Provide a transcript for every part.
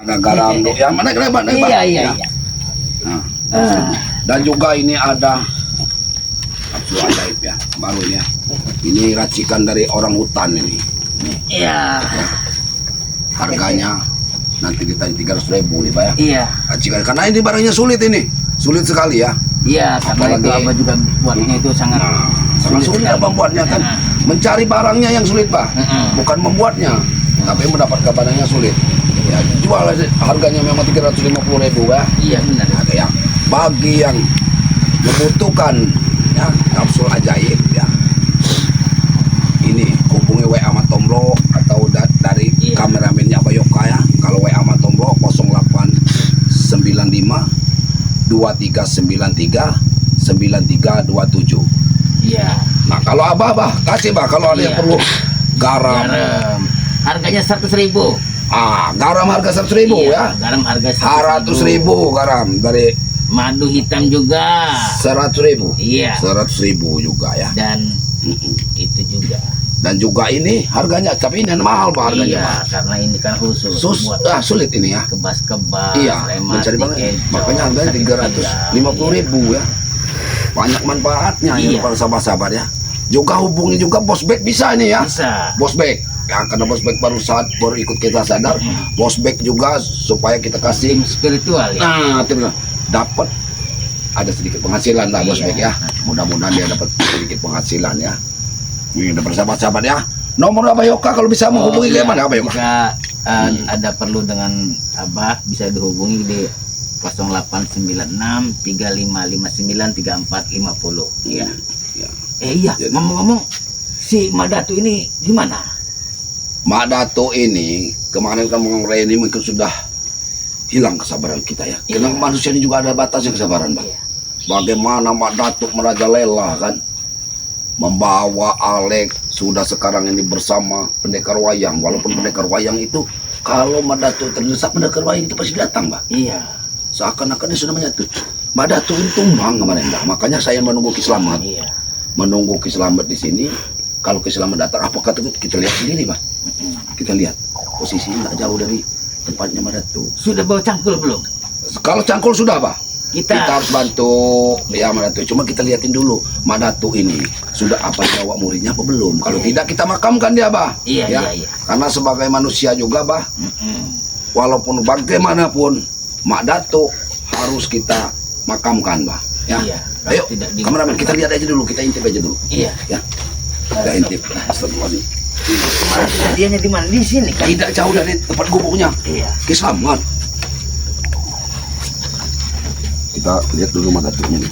Ada garam yang mana lebar. Iya. Ya. Nah, dan juga ini ada kapsul ajaib ya, baru ini ya. Ini racikan dari orang hutan ini. Iya. Ya. Harganya nanti ditanya 300.000 nih Pak ya. Iya. Racikan karena ini barangnya sulit sekali ya. Iya, karena itu Abah juga buatnya itu sangat sangat sulit ya membuatnya kan. Mencari barangnya yang sulit Pak, bukan membuatnya, tapi mendapatkan barangnya sulit. Ya, jual harganya memang 350.000 ya. Iya benar. Nah, ya. Bagi yang membutuhkan ya kapsul ajaib ya, ini hubungi WA sama Tomlo atau dari kameramennya Abah Yoka ya. Kalau WA sama Tomlo 0895 2393 9327. Iya. Nah kalau Abah kasih kalau ada yang perlu garam. Harganya 100.000. Garam harga 100.000 ya. Garam harga 100.000 garam dari madu hitam juga 100.000. Iya. 100.000 juga ya. Dan itu juga. Dan juga ini harganya, tapi ini mahal Pak harganya. Iya, karena ini kan khusus buat sulit ini ya. Kebas-kebas. Iya. Mencari barang. Makanya harganya 350.000 ya. Banyak manfaatnya ya para sahabat-sahabat ya. Juga hubungi juga Bosbek bisa ini ya. Bisa. Bosbek. Ya, karena Bosbek baru ikut kita sadar. Bosbek juga supaya kita kasih spiritual ya. Nah, dapat ada sedikit penghasilan lah Bosbek ya. Mudah-mudahan dia dapat sedikit penghasilan ya. Ini udah bersahabat-sahabat ya. Nomor Abah Yoka kalau bisa menghubungi ke mana Abah Yoka? Jika ada perlu dengan Abah bisa dihubungi di 0896 3559 3450. Iya. Iya, ngomong-ngomong si Madatu ini gimana? Madatu ini kemarin kan ini mungkin sudah hilang kesabaran kita ya. Karena manusia ini juga ada batasnya kesabaran, Bang. Bagaimana Madatu merajalela kan? Membawa Alek sudah sekarang ini bersama pendekar wayang. Walaupun pendekar wayang itu kalau Madatu terdesak, pendekar wayang itu pasti datang, Mbak. Iya. Seakan-akan dia sudah menyatu. Madatu ini tumbang kemarin, Mbak. Makanya saya menunggu Ki Slamet. Iya. Menunggu Ki Slamet di sini. Kalau Ki Slamet datang, apa kata kita lihat sendiri, Mbak. Kita lihat posisi nggak jauh dari tempatnya Madatu. Sudah bawa cangkul belum? Kalau cangkul sudah, Pak. Kita harus bantu ya Madatu. Cuma kita liatin dulu Madatu ini sudah apa bawa muridnya apa belum. Kalau tidak kita makamkan dia, Bah. Iya. Karena sebagai manusia juga, Bah. Walaupun bagaimanapun Madatu harus kita makamkan, Bah. Ya. Iya. Ayo, kameramen kita lihat aja dulu, kita intip aja dulu. Iya. Ya. Kita intip. Astagfirullahaladzim. Kejadiannya di mana? Di sini kan? Tidak jauh dari tempat gubuknya. Iya. Ki Slamet. Kita lihat dulu Madatunya nih.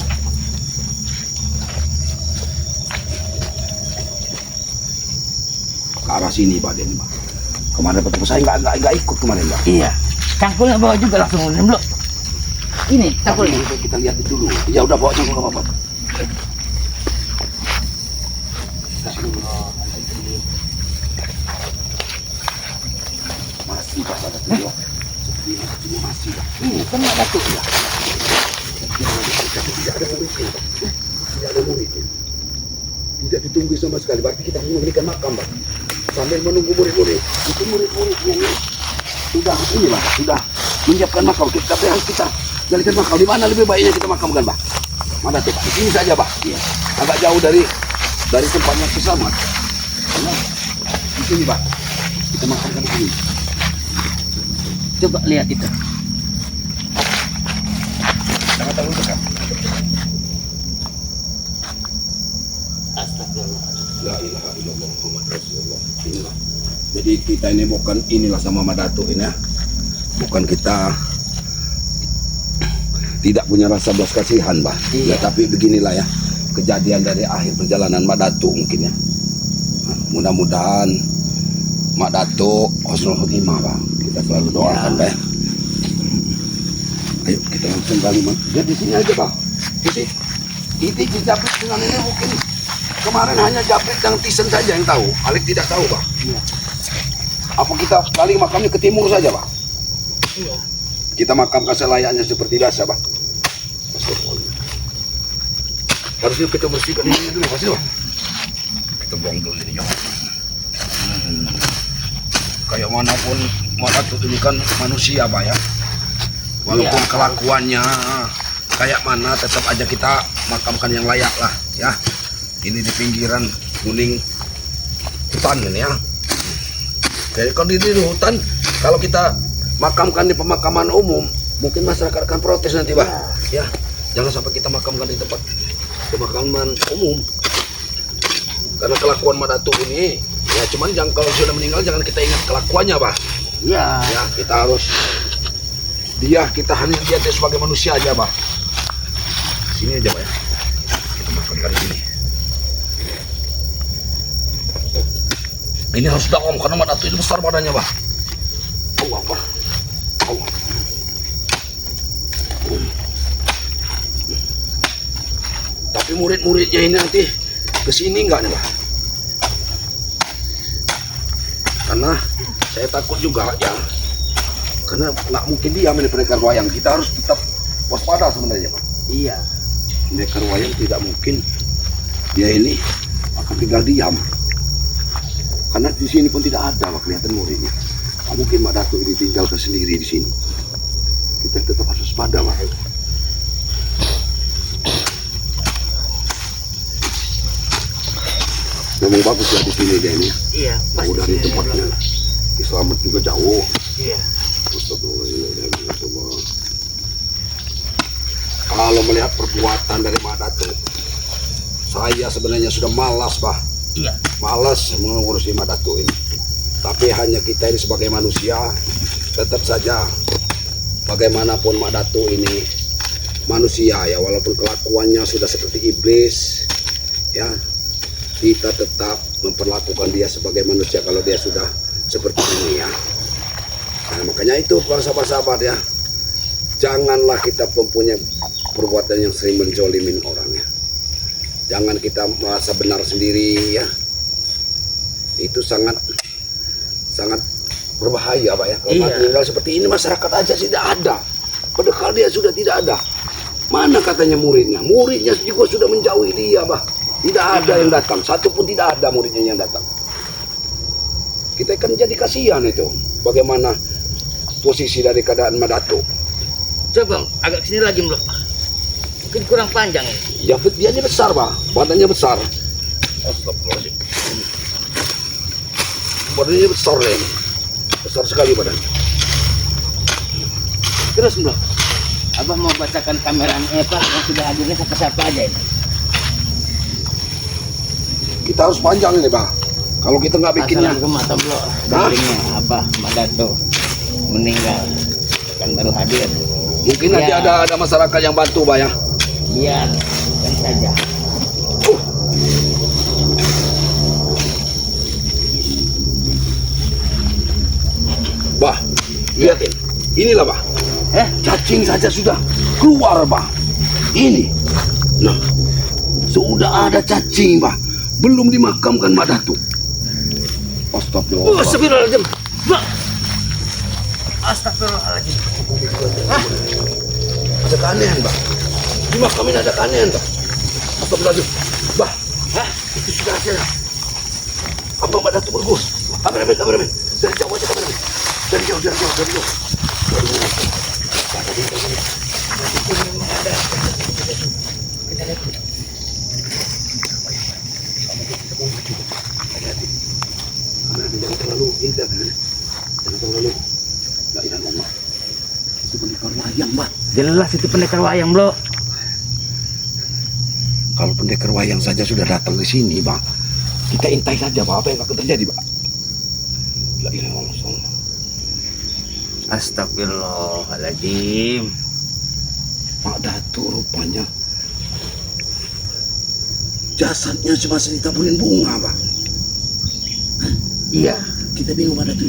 Ke arah sini Pak dia nih, Pak. Kemarin petugas saya nggak ikut kemarin, Pak. Iya. Cangkulnya bawa juga langsung belum? Ini cangkulnya. Kita lihat dulu. Ya udah bawa cangkul apa, Pak. Kasih dulu. Masih Pak Madatu. Seperti masih. Ini kan Madatu ya. Tidak ada murid, tidak ada murid, tidak ditunggu sama sekali. Berarti kita memberikan makam, Pak. Sambil menunggu murid-murid. Itu murid-murid sudah ini, Pak, sudah menyiapkan makam. Tapi harus kita jadikan makam. Di mana lebih baiknya kita makamkan, Pak? Mana tuh, Pak? Di sini saja, Pak. Iya. Agak jauh dari tempatnya Ki Slamet. Karena di sini, Pak. Kita makamkan di sini. Coba lihat itu. Jangan terlalu dekat. La ilaha illallah Muhammad Rasulullah. Inilah. Jadi kita ini bukan inilah sama Madatu ini ya. Bukan kita tidak punya rasa belas kasihan, Bah. Iya. Ya, tapi beginilah ya kejadian dari akhir perjalanan Madatu mungkin ya. Nah, mudah-mudahan Madatu husnul khotimah, Bang. Kita selalu doakan, Pak. Ayo kita langsung kalimat. Ya di sini aja, Bang. Di sini. Ini dijapit dengan ini mungkin kemarin hanya Japrit dan Tisen saja yang tahu. Alek tidak tahu, Bang. Iya. Apa kita balik makamnya ke timur saja, Bang? Iya. Kita makamkan selayaknya seperti biasa, Bang. Harusnya kita bersihkan ini dulu, Mas. Kita buang dulu ini, Kayak manapun Mak Datuk ini kan manusia, Pak ya. Walaupun Iya. kelakuannya kayak mana, tetap aja kita makamkan yang layak lah ya. Ini di pinggiran kuning hutan ini ya. Jadi kalau di hutan, kalau kita makamkan di pemakaman umum, mungkin masyarakat akan protes nanti, Pak. Ya, jangan sampai kita makamkan di tempat pemakaman umum. Karena kelakuan Mak Datuk ini, ya cuman jangan kalau sudah meninggal jangan kita ingat kelakuannya, Pak. Iya. Ya, kita harus kita hanya dia sebagai manusia aja, Pak. Sini aja, Pak ya. Kita makamkan di sini. Ini harus dakwam karena Mak Datuk ini besar badannya, Pak. Allah, Pak. Allah. Tapi murid-muridnya ini nanti kesini enggak nih, Pak? Karena saya takut juga ya. Karena nggak mungkin diam ini pendekar wayang. Kita harus tetap waspada sebenarnya, Pak. Iya. Pendekar wayang tidak mungkin dia ini akan tinggal diam. Karena di sini pun tidak ada, Pak, kelihatan muridnya. Nggak mungkin Mak Datuk ini tinggalkan sendiri di sini. Kita tetap harus waspada, Pak. Memang bagus ya di sini dia ini. Iya. Jauh dari tempatnya. Selamat juga jauh. Iya. Astagfirullahaladzim. Kalau melihat perbuatan dari Mak Datuk, saya sebenarnya sudah malas, Pak. Iya. Malas mengurusi Mak Datuk ini. Tapi hanya kita ini sebagai manusia, tetap saja bagaimanapun Mak Datuk ini manusia ya, walaupun kelakuannya sudah seperti iblis, ya kita tetap memperlakukan dia sebagai manusia kalau dia sudah seperti ini ya. Nah, makanya itu para sahabat-sahabat ya, janganlah kita mempunyai perbuatan yang sering menjolimin orang ya. Jangan kita merasa benar sendiri ya. Itu sangat berbahaya, Pak ya. Kalau Iya. tinggal seperti ini masyarakat aja tidak ada. Padahal dia sudah tidak ada. Mana katanya muridnya? Muridnya juga sudah menjauhi dia, Pak. Tidak ada yang datang, satu pun tidak ada muridnya yang datang. Kita kan jadi kasihan itu. Bagaimana posisi dari keadaan Mak Datuk? Coba agak sini lagi, Mbak. Mungkin kurang panjang ini. Ya, dia ini besar, Pak. Badannya besar. Astagfirullahaladzim. Badannya besar ya. Besar sekali badannya. Terus, Mbak. Abah mau bacakan kameranya Pak yang sudah hadirnya siapa-siapa aja ini. Kita harus panjang ini, Pak. Kalau kita nggak bikinnya, Assalamualaikum Mbak. Hah? Dengeringnya Abah Mak Datuk meninggal kan baru hadir. mungkin nanti Ya. ada masyarakat yang bantu, Pak ya. Biar kan saja. Bah, lihatin. Inilah, Pak. Cacing saja sudah keluar, Pak. Ini. Nah, sudah ada cacing, Pak. Belum dimakamkan Mak Datuk. Astagfirullah. Astagfirullahaladzim. Mbak. Astagfirullahaladzim. Ada keanehan, Pak. Di makam ini ada keanehan, Pak. Astagfirullahaladzim. Bah, itu sudah ada. Apa Mak Datuk bergus? Kameramen. Dari jauh aja kameramen. Dari jauh. Jangan terlalu indah, jangan terlalu. La ilaha illallah. Itu pendekar wayang, Mbak. Jelas itu pendekar wayang, Bro. Kalau pendekar wayang saja sudah datang ke sini, Bang, kita intai saja, Pak, apa yang akan terjadi, Pak. La ilaha illallah. Astagfirullahaladzim. Mak Datuk rupanya jasadnya masih ditaburin bunga, Pak. Iya. Kita bingung Mak Datuk.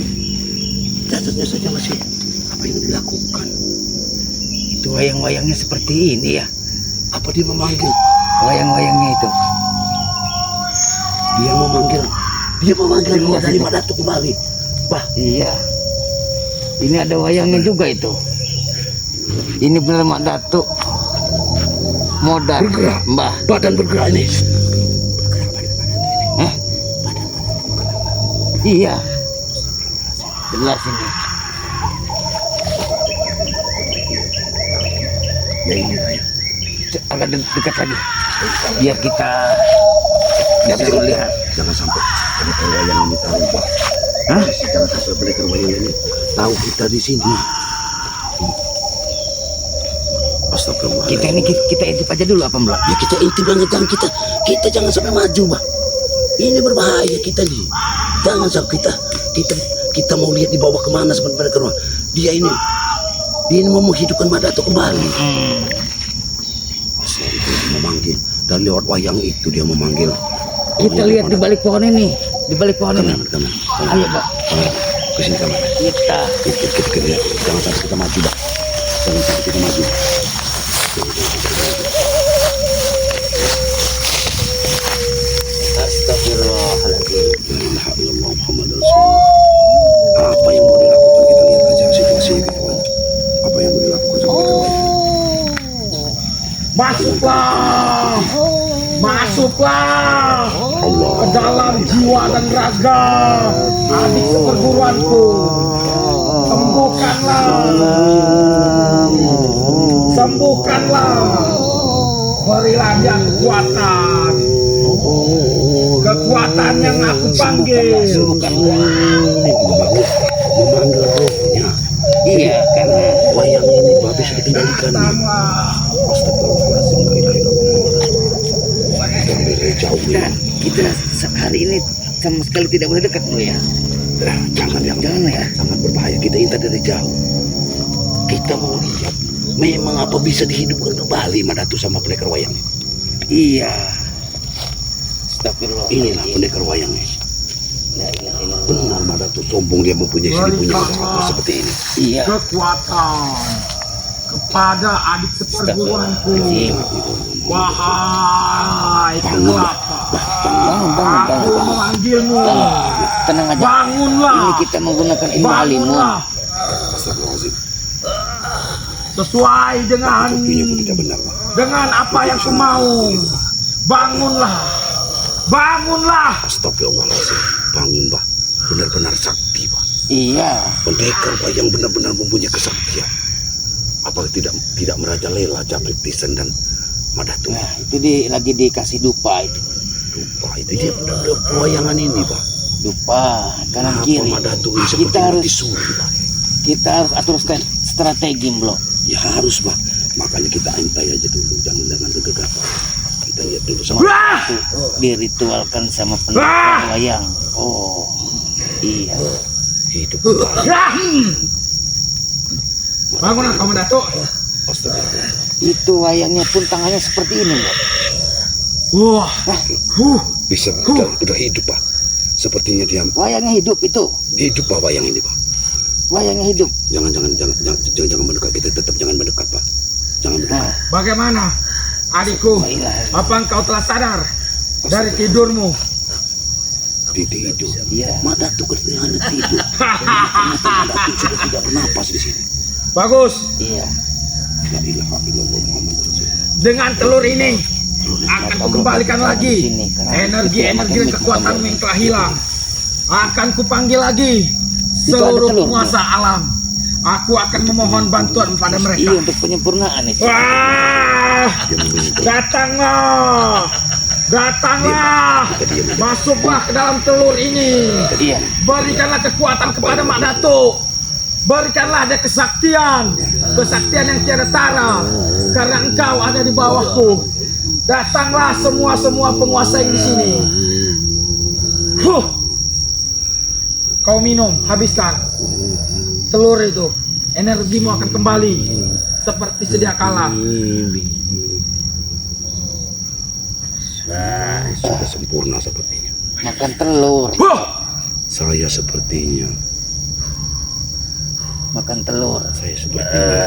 Jasadnya saja masih apa yang dilakukan? Itu wayang-wayangnya seperti ini ya. Apa dia memanggil? Wayang-wayangnya itu. Dia memanggil roh Iya, dari iya. Mak Datuk kembali. Bah, Iya. Ini ada wayangnya juga itu. Ini benar Mak Datuk. Modal. Bergerak. Mbah. badan bergerak ini. Iya. Jelas ini. Ya ini Pak ya. Agak dekat lagi. Biar kita bisa melihat. Jangan sampai pendekar wayang ini tahu Pak. Hah? Jangan sampai pendekar wayang ini tahu kita di sini. Astagfirullah. Kita intip aja dulu apa Mbak? Ya kita intip banget, jangan kita jangan sampai maju Pak. Ini berbahaya kita nih. Jangan sampai kita mau lihat dibawa kemana seperti pendekar wayang. Dia ini mau menghidupkan Mak Datuk kembali. Dia memanggil dan lewat wayang itu dia memanggil. Kita lihat di balik pohon ini, di balik pohon ini. Kanan. Ayo Pak. Ke sini kanan. Kita lihat. Jangan sampai kita maju Pak. Jangan sampai kita maju. Astagfirullahaladzim. La ilaha illallah Muhammadur Rasulullah. Apa yang mau dilakukan kita lihat aja situasi ini kawan. Apa yang mau dilakukan sama kita kawan. Masuklah Allah. ke dalam jiwa dan raga adik seperguruanku. Sembuhkanlah. Berilah dia kekuatan. Kekuatan yang aku panggil. Memanggil rohnya. Iya, karena Wayang ini Pak bisa dikendalikan. Astagfirullahaladzim. La ilaha illallah. Kita ambil dari jauh ya. dan kita hari ini sama sekali tidak boleh dekat dulu ya. Jangan ya. sangat berbahaya. Kita intai dari jauh. Kita mau lihat memang apa bisa dihidupkan kembali Mak Datuk sama pendekar wayang. Iya. Astagfirullah. Inilah pendekar wayangnya. La ilaha illallah. Benar Mak Datuk sombong dia mempunyai punya kata seperti ini. Iya. Kekuatan kepada adik seperguruanku. Wahai kelapa, aku memanggilmu. Tenang aja. Bangunlah. Ini kita menggunakan ilmu alimu. Bangunlah. Astagfirullahaladzim. Sesuai dengan Kopinya pun tidak benar Pak. apa yang ku mau. Bangunlah. Bangunlah. Astagfirullahaladzim. Bangun Pak. Benar-benar sakti Pak. Iya. Pendekar wayang benar-benar mempunyai kesaktian. Apakah tidak merajalela Jabrik Tisen dan Mak Datuk? Nah, itu lagi dikasih dupa itu. Lupa itu dia benar-benar pewayangan ini Pak. Dupa kanan Kenapa kiri. Mak Datuk ini seperti Kita harus disuri Pak? kita harus atur strategi Bro. Ya harus Pak. Makanya kita intai aja dulu, jangan dengan gegagapan. Kita lihat dulu sama. Wah! Diritualkan sama pendekar wayang. Oh, iya. Hidup kembali. Yah! Bangunlah kamu Datuk. Astagfirullah. Itu wayangnya pun tangannya seperti ini, Bro. Wah. Bisa udah hidup Pak. Sepertinya dia Wayangnya hidup itu. hidup Pak wayang ini Pak. Wayangnya hidup. Jangan mendekat, kita tetap jangan mendekat Pak. Jangan mendekat. Nah, Bagaimana adikku? Apa engkau telah sadar dari tidurmu? Tidur. iya. Mak Datuk hanya tidur. Ternyata Mak Datuk sudah tidak bernapas di sini. Bagus. Iya. La ilaha illallah Muhammadur Rasulullah. Dengan telur ini akan kukembalikan lagi energi-energi dan kekuatan yang telah hilang. Akan kupanggil lagi seluruh penguasa alam. Aku akan memohon bantuan pada Iya, mereka. untuk penyempurnaan itu. Wah! Dia meminta. Datanglah! Datanglah! Masuklah ke dalam telur ini. Iya. Berikanlah kekuatan kepada Mak Datuk. Berikanlah dia kesaktian. Kesaktian yang tiada tara. Karena engkau ada di bawahku. Datanglah semua penguasa yang di sini. Kau minum, habiskan. Telur itu. Energimu akan kembali. Seperti sedia kala. Sudah sempurna sepertinya. Makan telur. Saya sepertinya. Makan telur. Saya sepertinya.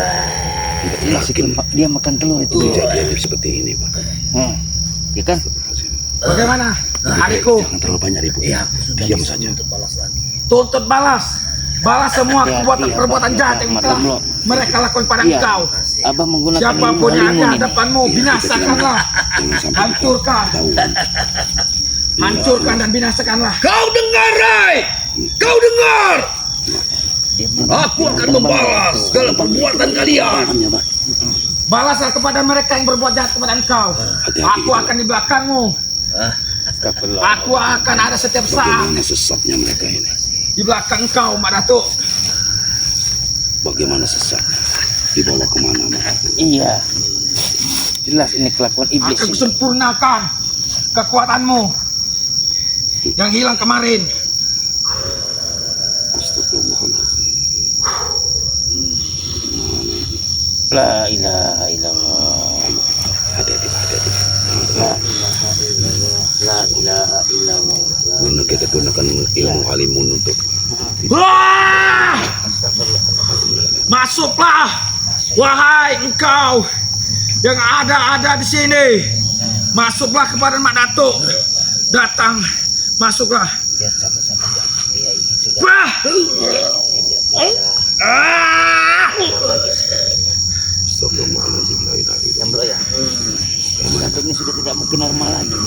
Tidak yakin Dia makan telur itu. kejadian seperti ini Pak. Ya kan? Bagaimana, adikku? Jangan terlalu banyak ribut. Diam saja. Tuntut balas. Balas semua perbuatan jahat yang telah mereka lakukan pada Iya. engkau. Abang menggunakan Siapapun yang ada di ini. hadapanmu, binasakanlah. Jangan sampai Hancurkan. ketahuan. Hancurkan dan binasakanlah. Kau dengar, Rai? Kau dengar? Dia Aku akan membalas segala perbuatan kalian. Balaslah kepada mereka yang berbuat jahat kepada engkau. Aku akan di belakangmu. Aku akan ada setiap saat Bagaimana sesatnya mereka ini? di belakang engkau, Mak Datuk. Bagaimana sesatnya? Dibawa kemana Mak Datuk? Iya. Jelas ini kelakuan iblis. Akan kusempurnakan kekuatanmu yang hilang kemarin. Astagfirullahaladzim. La ilaha illallah. Hati-hati. La ilaha illallah. La ilaha illallah. Guna kita gunakan ilmu halimun untuk Wah! Masuklah, wahai engkau yang ada di sini. Masuklah kepada Mak Datuk. Datang, masuklah. Lihat sama-sama ya. Dia ini sudah Wah! Ah! Astagfirullahaladzim. La ilaha illallah. yang belum ya. Datuk ini sudah tidak mungkin normal lagi.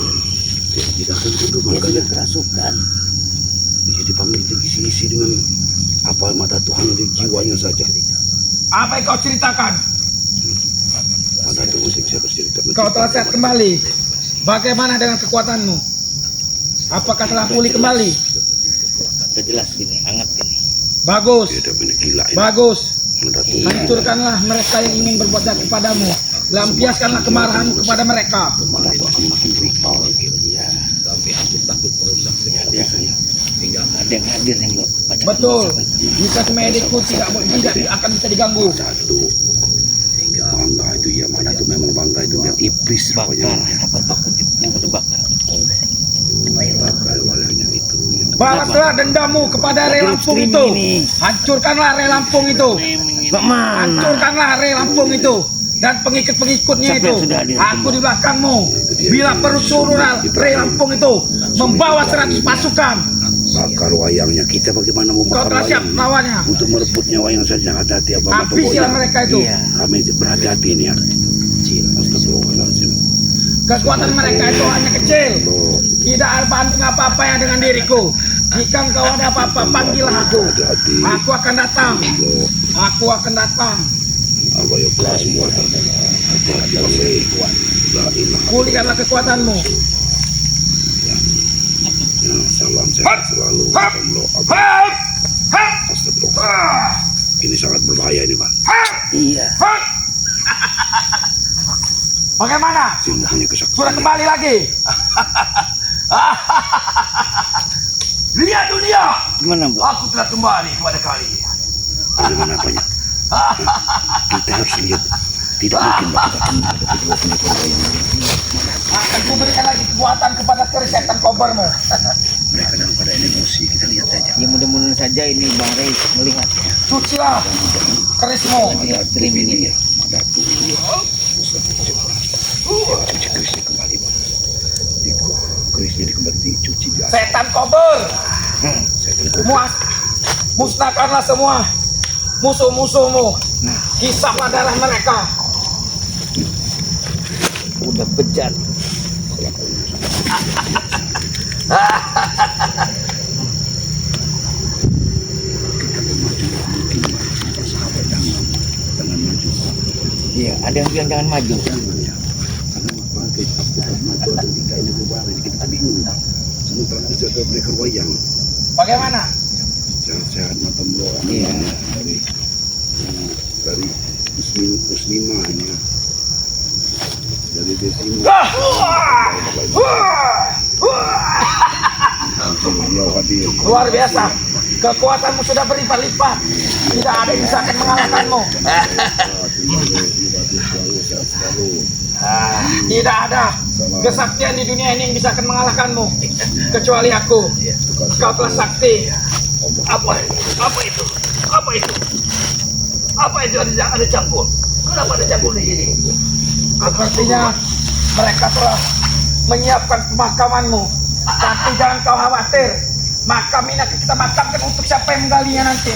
Tidak akan duduk Dia makanya sudah kerasukan. dia dipanggil itu isi-isi dengan apa mata Tuhan di jiwanya saja. Apa yang kau ceritakan? Mata Tuhan masih bisa bercerita. Kau telah sehat kembali. Bagaimana dengan kekuatanmu? Apakah telah pulih kembali? Sudah jelas ini, hangat ini. Bagus, Dia udah gila ini. bagus. Mata Tuhan. Hancurkanlah mereka yang ingin berbuat jahat kepadamu. Lampiaskanlah kemarahanmu kepada mereka. Mata Tuhan akan makin brutal. Iya. Tapi aku takut merusak Biasanya tinggal ada yang hadir yang belum baca. Betul. Jika semedikku tidak akan bisa diganggu. Satu. Bangga itu ya mana tuh memang bangga itu biar iblis Bakar, pokoknya. apa bakar yang udah bakar. Bakar walanya itu. Balaslah dendamu kepada Rey Lampung itu. Hancurkanlah Rey Lampung itu. Hancurkanlah Rey Lampung itu. Dan pengikut-pengikutnya Siapa itu. yang sudah hadir? Aku di belakangmu. Bila perlu suruh Rey Lampung itu membawa 100 pasukan. Bakar wayangnya kita bagaimana mau Kau bakar telah siap wayangnya? lawannya. Untuk merebutnya wayang saja hati-hati apa Habisilah mereka itu. Iya. Kami berhati-hati ini ya. Astagfirullahaladzim. Kekuatan mereka itu hanya kecil. Loh, Tidak ada banding apa-apa yang dengan diriku. Jika engkau ada apa-apa, panggillah aku. hati-hati. Aku akan datang. Loh, Aku akan datang. apa ya kelas semua. Hati-hati Pak. La ilaha. Pulihkanlah kekuatanmu. Ya, salam sehat selalu. Hap! Allah. Hap! Hap! Astagfirullah. Ah! Ini sangat berbahaya ini Pak. Hap! Iya. Hap! Bagaimana? Ilmu punya Sudah kesaktian. kembali lagi? Lihat dunia, Gimana, Bro? aku telah kembali kepada kalian. Bagaimana apanya? Kita harus lihat. Tidak mungkin Pak kita kena ada kedua pendekar wayang. Akan kuberikan lagi kekuatan kepada keris setan kobarmu. Mereka dalam keadaan emosi. Kita lihat saja. Ya mudah-mudahan saja ini Bang Rey melihat ya. Cucilah kerismu. Ya, streaming ini. Ya, ada tuh. Cuci kerisnya kembali Pak. Kerisnya kembali dicuci di atas. Setan kobar. Saya tunggu. Musnahkanlah semua musuh-musuhmu. Hisaplah darah mereka. Udah bejat. Iya, ada yang bilang jangan maju. Karena apa? Kita maju atau tidak ini berubah. Kita bingung. Sementara kita ada pendekar wayang. Bagaimana? Sehat-sehat mata meloa. Iya. Dari muslimah ini. Dari desimu. Beliau hadir. Luar biasa. Kekuatanmu sudah berlipat-lipat. Tidak ada yang bisa akan mengalahkanmu. Tidak ada kesaktian di dunia ini yang bisa akan mengalahkanmu. Kecuali aku. Kau telah sakti. Apa itu? Apa itu? Apa itu? Apa itu ada campur? Kenapa ada campur di sini? Sepertinya mereka telah menyiapkan pemakamanmu. Tapi jangan kau khawatir. Makam ini akan kita makamkan untuk siapa yang menggalinya nanti.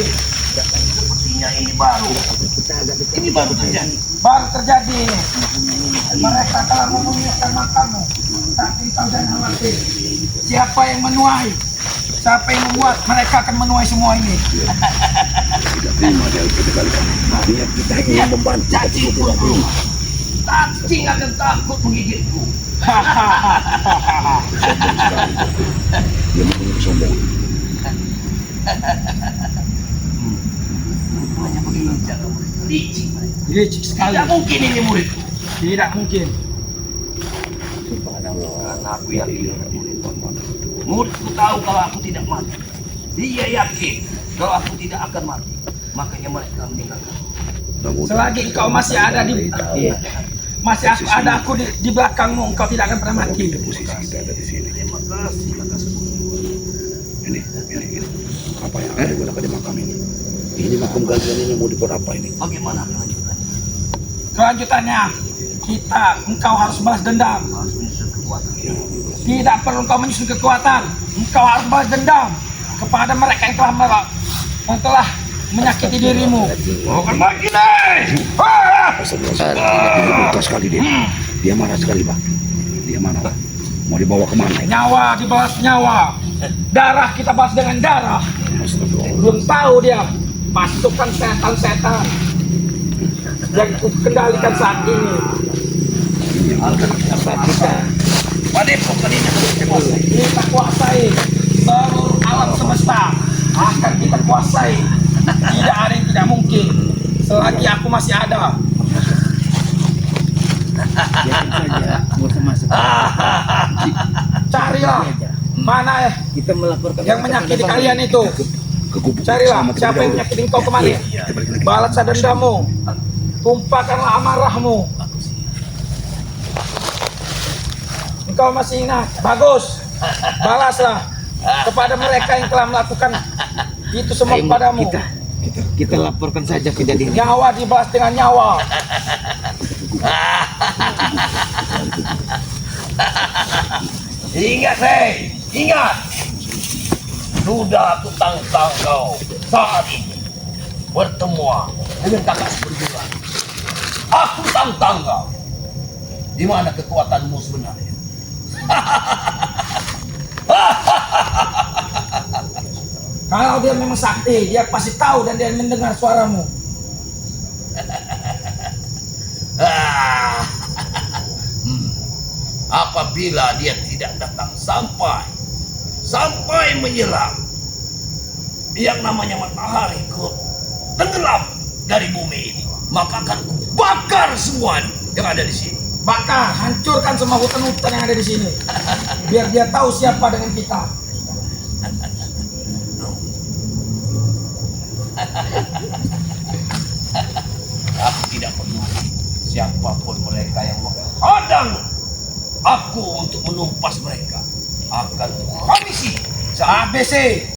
Sepertinya ini baru. Ini baru terjadi. Baru terjadi ini. Mereka telah menyiapkan makammu. Tapi kau jangan khawatir. Siapa yang menuai? Siapa yang membuat? Mereka akan menuai semua ini. Tidak terima dia kita kali. Niat kita ingin membantu. Caci. cacing akan takut menggigitku. Sombong sekali. Dia mempunyai kesombongan. Rupanya begini cara mereka. Licik mereka. Licik sekali. Tidak mungkin ini muridku. Tidak mungkin. Subhanallah. Karena aku yakin muridku tahu kalau aku tidak mati. Dia yakin kalau aku tidak akan mati. Makanya mereka meninggalkan. Selagi engkau masih ada di aku di belakangmu, engkau tidak akan pernah mati. Posisi kita ada di sini. Terima kasih atas Ini. Apa yang ada di makam ini? Ini makam kalian ini mau dibuat apa ini? bagaimana kelanjutannya. Kelanjutannya, engkau harus balas dendam. Harus menyusun kekuatan. Tidak perlu engkau menyusun kekuatan. Engkau harus balas dendam kepada mereka yang telah menyakiti dirimu. Mau kan lagi nih? Dia buka sekali dia. Dia marah sekali, Pak. Dia marah. Mau dibawa kemana? Nyawa dibalas nyawa. Darah kita balas dengan darah. Astagfirullah. Belum tahu dia pasukan setan-setan yang kendalikan saat ini. Apa kita? Padepokan ini Kita kuasai seluruh alam semesta. Akan kita kuasai. Tidak ada yang tidak mungkin selagi aku masih ada. Carilah mana kita melaporkan yang menyakiti kalian itu. Carilah siapa yang menyakiti engkau kemarin. Balas dendammu. Tumpahkanlah amarahmu. Engkau masih ingat? Bagus. Balaslah kepada mereka yang telah melakukan itu semua kepadamu. Kita laporkan saja kejadian. Nyawa dibalas dengan nyawa. Ingat, hei, ingat. Sudah aku tantang kau saat ini bertemu dengan kakak seperguruan. Aku tantang kau. Di mana kekuatanmu sebenarnya? Kalau dia memang sakti, dia pasti tahu dan dia mendengar suaramu. Apabila dia tidak datang sampai menyelam, yang namanya matahari ikut tenggelam dari bumi ini, maka akan kubakar semua yang ada di sini. Bakar, hancurkan semua hutan-hutan yang ada di sini. Biar dia tahu siapa dengan kita. Aku tidak peduli siapapun mereka yang menghadang aku untuk menumpas mereka. Akan habisi ABC.